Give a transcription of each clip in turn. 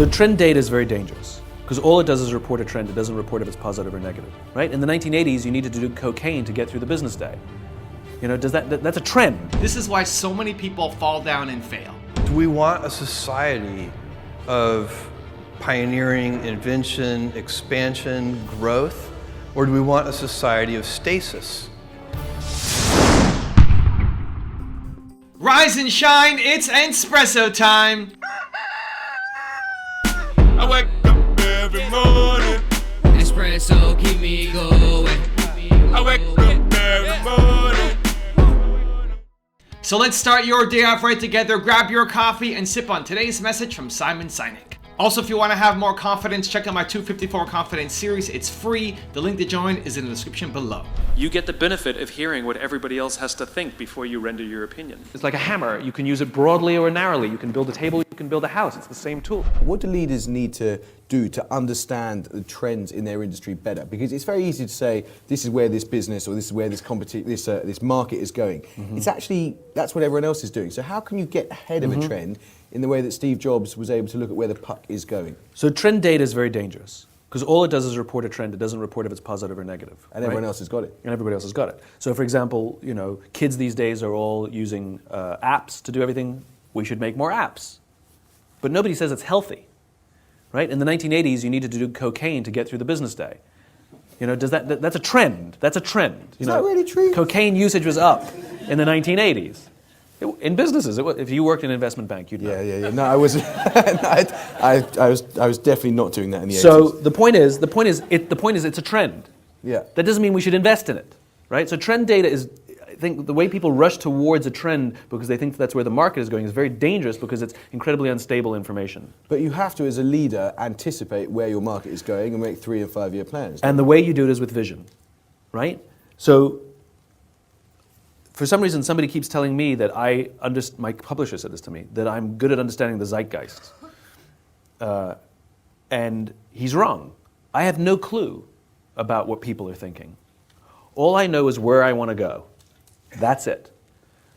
So trend data is very dangerous because all it does is report a trend. It doesn't report if it's positive or negative, right? In the 1980s, you needed to do cocaine to get through the business day. You know, that's a trend. This is why so many people fall down and fail. Do we want a society of pioneering, invention, expansion, growth, or do we want a society of stasis? Rise and shine, it's Entspresso time. I wake up every morning. Espresso, keep me going. I wake up every morning. So let's start your day off right together. Grab your coffee and sip on today's message from Sinek. Also, if you want to have more confidence, check out my 254 Confidence series. It's free. The link to join is in the description below. You get the benefit of hearing what everybody else has to think before you render your opinion. It's like a hammer. You can use it broadly or narrowly. You can build a table, you can build a house. It's the same tool. What do leaders need to do to understand the trends in their industry better? Because it's very easy to say, this is where this business or this is where this market is going. It's actually, that's what everyone else is doing. So how can you get ahead of a trend in the way that Steve Jobs was able to look at where the puck is going? So trend data is very dangerous because all it does is report a trend. It doesn't report if it's positive or negative. And everyone else has got it. And everybody else has got it. So for example, you know, kids these days are all using apps to do everything. We should make more apps. But nobody says it's healthy, right? In the 1980s, you needed to do cocaine to get through the business day. You know, that's a trend. That's a trend. Is that really true? Cocaine usage was up in the 1980s. In businesses, if you worked in an investment bank, you'd know. Yeah. No, I was, I was definitely not doing that in the 80s. So the point is, it's a trend. Yeah. That doesn't mean we should invest in it, right? So trend data is, I think, the way people rush towards a trend because they think that's where the market is going is very dangerous because it's incredibly unstable information. But you have to, as a leader, anticipate wwhere your market is going and make 3 and 5 year plans. And the way you do it is with vision, right? So for some reason, somebody keeps telling me that my publisher said this to me, that I'm good at understanding the zeitgeist. And he's wrong. I have no clue about what people are thinking. All I know is where I want to go. That's it.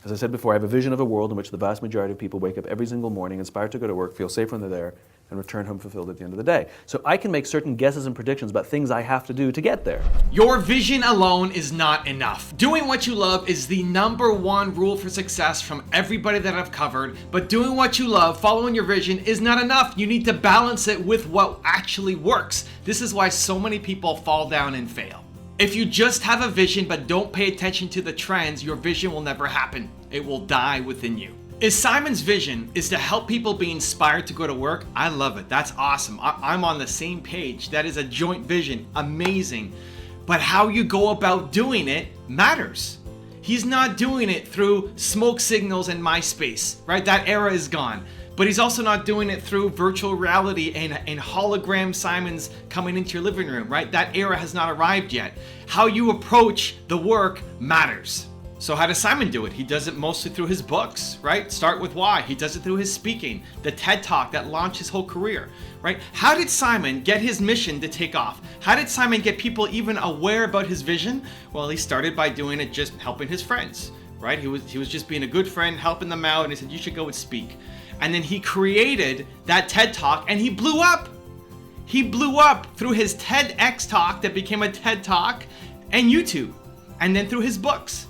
As I said before, I have a vision of a world in which the vast majority of people wake up every single morning inspired to go to work, feel safe when they're there, and return home fulfilled at the end of the day. So I can make certain guesses and predictions about things I have to do to get there. Your vision alone is not enough. Doing what you love is the #1 rule for success from everybody that I've covered, but doing what you love, following your vision, is not enough. You need to balance it with what actually works. This is why so many people fall down and fail. If you just have a vision but don't pay attention to the trends, your vision will never happen. It will die within you. If Simon's vision is to help people be inspired to go to work, I love it. That's awesome. I'm on the same page. That is a joint vision. Amazing. But how you go about doing it matters. He's not doing it through smoke signals and MySpace, right? That era is gone. But he's also not doing it through virtual reality and hologram Simons coming into your living room, right? That era has not arrived yet. How you approach the work matters. So how does Simon do it? He does it mostly through his books, right? Start with Why. He does it through his speaking, the TED Talk that launched his whole career, right? How did Simon get his mission to take off? How did Simon get people even aware about his vision? Well, he started by doing it just helping his friends, right? He was just being a good friend, helping them out, and he said, you should go and speak. And then he created that TED Talk and he blew up. He blew up through his TEDx talk that became a TED Talk and YouTube, and then through his books.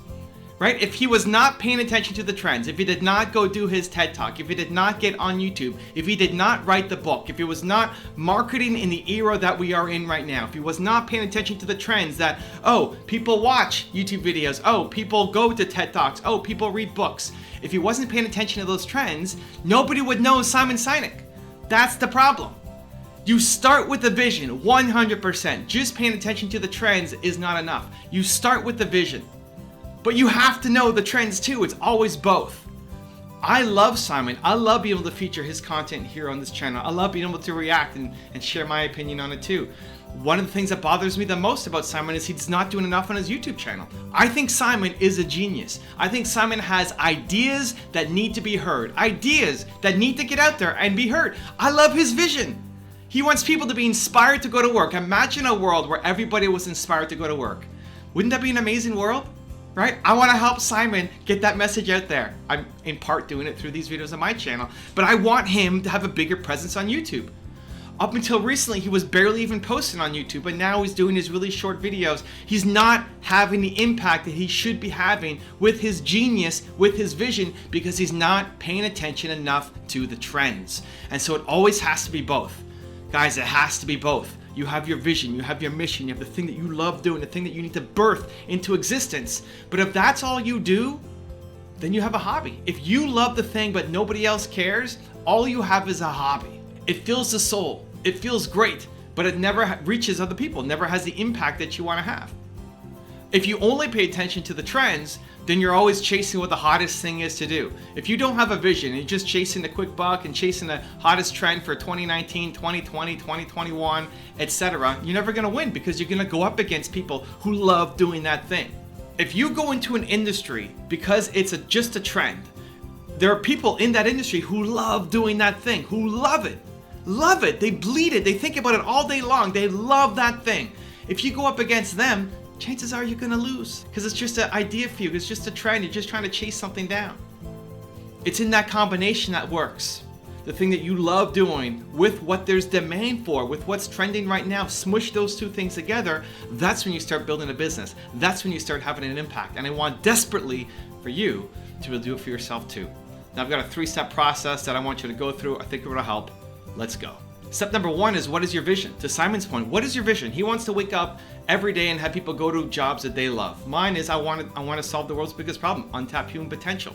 Right? If he was not paying attention to the trends, if he did not go do his TED Talk, if he did not get on YouTube, if he did not write the book, if he was not marketing in the era that we are in right now, if he was not paying attention to the trends that, oh, people watch YouTube videos, oh, people go to TED Talks, oh, people read books. If he wasn't paying attention to those trends, nobody would know Simon Sinek. That's the problem. You start with the vision, 100%. Just paying attention to the trends is not enough. You start with the vision. But you have to know the trends too. It's always both. I love Simon. I love being able to feature his content here on this channel. I love being able to react and share my opinion on it too. One of the things that bothers me the most about Simon is he's not doing enough on his YouTube channel. I think Simon is a genius. I think Simon has ideas that need to be heard. Ideas that need to get out there and be heard. I love his vision. He wants people to be inspired to go to work. Imagine a world where everybody was inspired to go to work. Wouldn't that be an amazing world? Right? I want to help Simon get that message out there. I'm in part doing it through these videos on my channel, but I want him to have a bigger presence on YouTube. Up until recently, he was barely even posting on YouTube, but now he's doing his really short videos. He's not having the impact that he should be having with his genius, with his vision, because he's not paying attention enough to the trends. And so it always has to be both. Guys, it has to be both. You have your vision, you have your mission, you have the thing that you love doing, the thing that you need to birth into existence. But if that's all you do, then you have a hobby. If you love the thing but nobody else cares, all you have is a hobby. It fills the soul. It feels great, but it never reaches other people, never has the impact that you want to have. If you only pay attention to the trends, then you're always chasing what the hottest thing is to do. If you don't have a vision and you're just chasing the quick buck and chasing the hottest trend for 2019, 2020, 2021, etc., you're never going to win because you're going to go up against people who love doing that thing. If you go into an industry because it's just a trend, there are people in that industry who love doing that thing, who love it. Love it. They bleed it. They think about it all day long. They love that thing. If you go up against them, chances are you're going to lose because it's just an idea for you. It's just a trend. You're just trying to chase something down. It's in that combination that works. The thing that you love doing with what there's demand for, with what's trending right now, smush those two things together. That's when you start building a business. That's when you start having an impact. And I want desperately for you to be able to do it for yourself too. Now I've got a 3-step process that I want you to go through. I think it will help. Let's go. Step number 1 is, what is your vision? To Simon's point, what is your vision? He wants to wake up every day and have people go to jobs that they love. Mine is I want to solve the world's biggest problem, untapped human potential.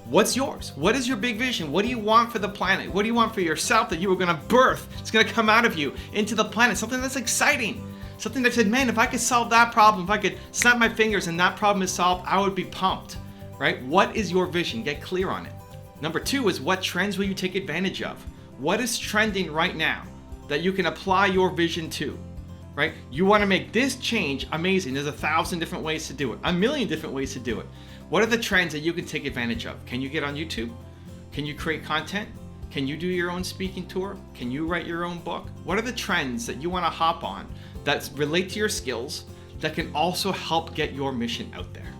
What's yours? What is your big vision? What do you want for the planet? What do you want for yourself that you were going to birth? It's going to come out of you into the planet. Something that's exciting. Something that said, man, if I could solve that problem, if I could snap my fingers and that problem is solved, I would be pumped, right? What is your vision? Get clear on it. Number 2 is, what trends will you take advantage of? What is trending right now that you can apply your vision to, right? You want to make this change amazing. There's 1,000 different ways to do it, 1,000,000 different ways to do it. What are the trends that you can take advantage of? Can you get on YouTube? Can you create content? Can you do your own speaking tour? Can you write your own book? What are the trends that you want to hop on that relate to your skills that can also help get your mission out there?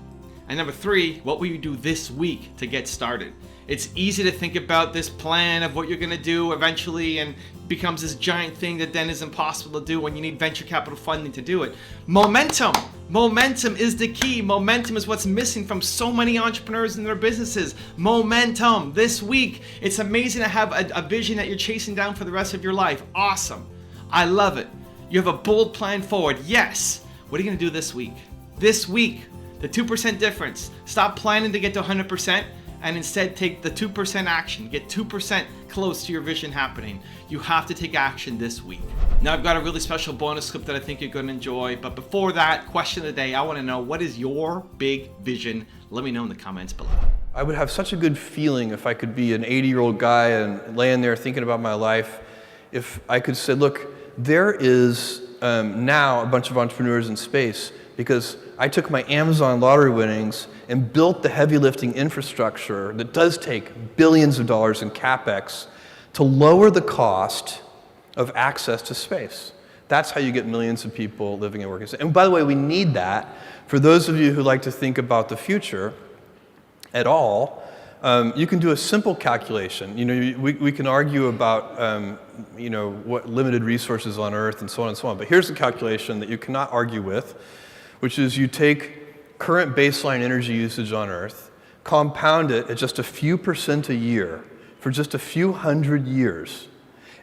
And number 3, what will you do this week to get started? It's easy to think about this plan of what you're going to do eventually and becomes this giant thing that then is impossible to do when you need venture capital funding to do it. Momentum. Momentum is the key. Momentum is what's missing from so many entrepreneurs in their businesses. Momentum. This week, it's amazing to have a vision that you're chasing down for the rest of your life. Awesome. I love it. You have a bold plan forward. Yes. What are you going to do this week? This week, the 2% difference. Stop planning to get to 100%. And instead take the 2% action. Get 2% close to your vision happening. You have to take action this week. Now I've got a really special bonus clip that I think you're going to enjoy. But before that, question of the day, I want to know, what is your big vision? Let me know in the comments below. I would have such a good feeling if I could be an 80-year-old guy and laying there thinking about my life. If I could say, look, there is now a bunch of entrepreneurs in space because I took my Amazon lottery winnings and built the heavy lifting infrastructure that does take billions of dollars in CapEx to lower the cost of access to space. That's how you get millions of people living and working. And by the way, we need that. For those of you who like to think about the future at all, you can do a simple calculation. You know, we can argue about you know, what limited resources on Earth and so on and so on. But here's a calculation that you cannot argue with, which is you take current baseline energy usage on Earth, compound it at just a few % a year for just a few hundred years,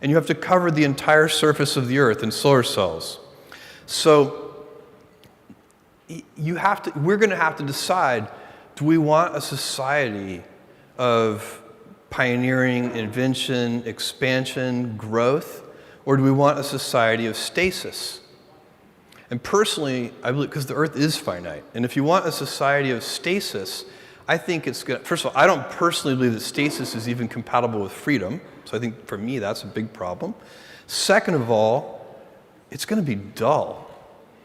and you have to cover the entire surface of the Earth in solar cells. So we're going to have to decide, do we want a society of pioneering, invention, expansion, growth, or do we want a society of stasis? And personally, I believe, because the Earth is finite, and if you want a society of stasis, I think it's good. First of all, I don't personally believe that stasis is even compatible with freedom, so I think for me that's a big problem. Second of all, it's going to be dull.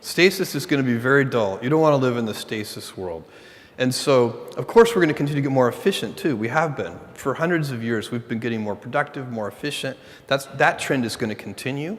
Stasis is going to be very dull. You don't want to live in the stasis world. And so, of course, we're going to continue to get more efficient too. We have been. For hundreds of years, we've been getting more productive, more efficient. That trend is going to continue.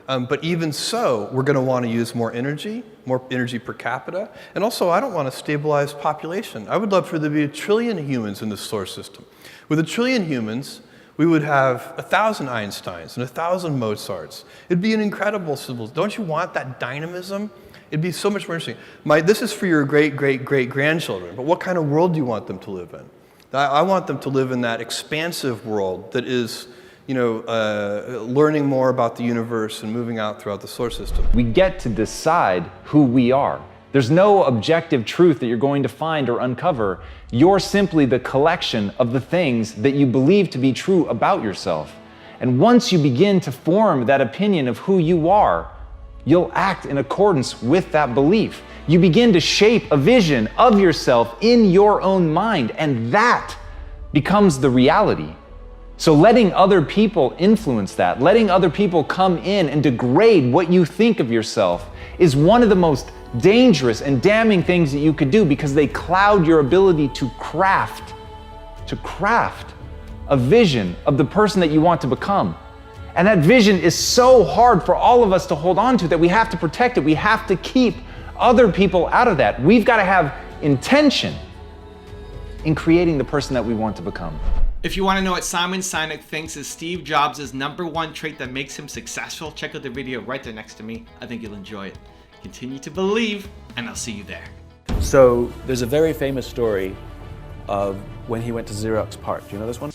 But even so, we're going to want to use more energy per capita. And also, I don't want a stabilized population. I would love for there to be 1 trillion humans in the solar system. With 1 trillion humans, We would have 1,000 Einsteins and 1,000 Mozarts. It'd be an incredible civilization. Don't you want that dynamism? It'd be so much more interesting. This is for your great-great-great-grandchildren, but what kind of world do you want them to live in? I want them to live in that expansive world that is, learning more about the universe and moving out throughout the solar system. We get to decide who we are. There's no objective truth that you're going to find or uncover. You're simply the collection of the things that you believe to be true about yourself. And once you begin to form that opinion of who you are, you'll act in accordance with that belief. You begin to shape a vision of yourself in your own mind, and that becomes the reality. So letting other people influence that, letting other people come in and degrade what you think of yourself is one of the most dangerous and damning things that you could do, because they cloud your ability to craft a vision of the person that you want to become. And that vision is so hard for all of us to hold on to that we have to protect it. We have to keep other people out of that. We've got to have intention in creating the person that we want to become. If you want to know what Simon Sinek thinks is Steve Jobs' #1 trait that makes him successful, check out the video right there next to me. I think you'll enjoy it. Continue to believe, and I'll see you there. So there's a very famous story of when he went to Xerox PARC. Do you know this one?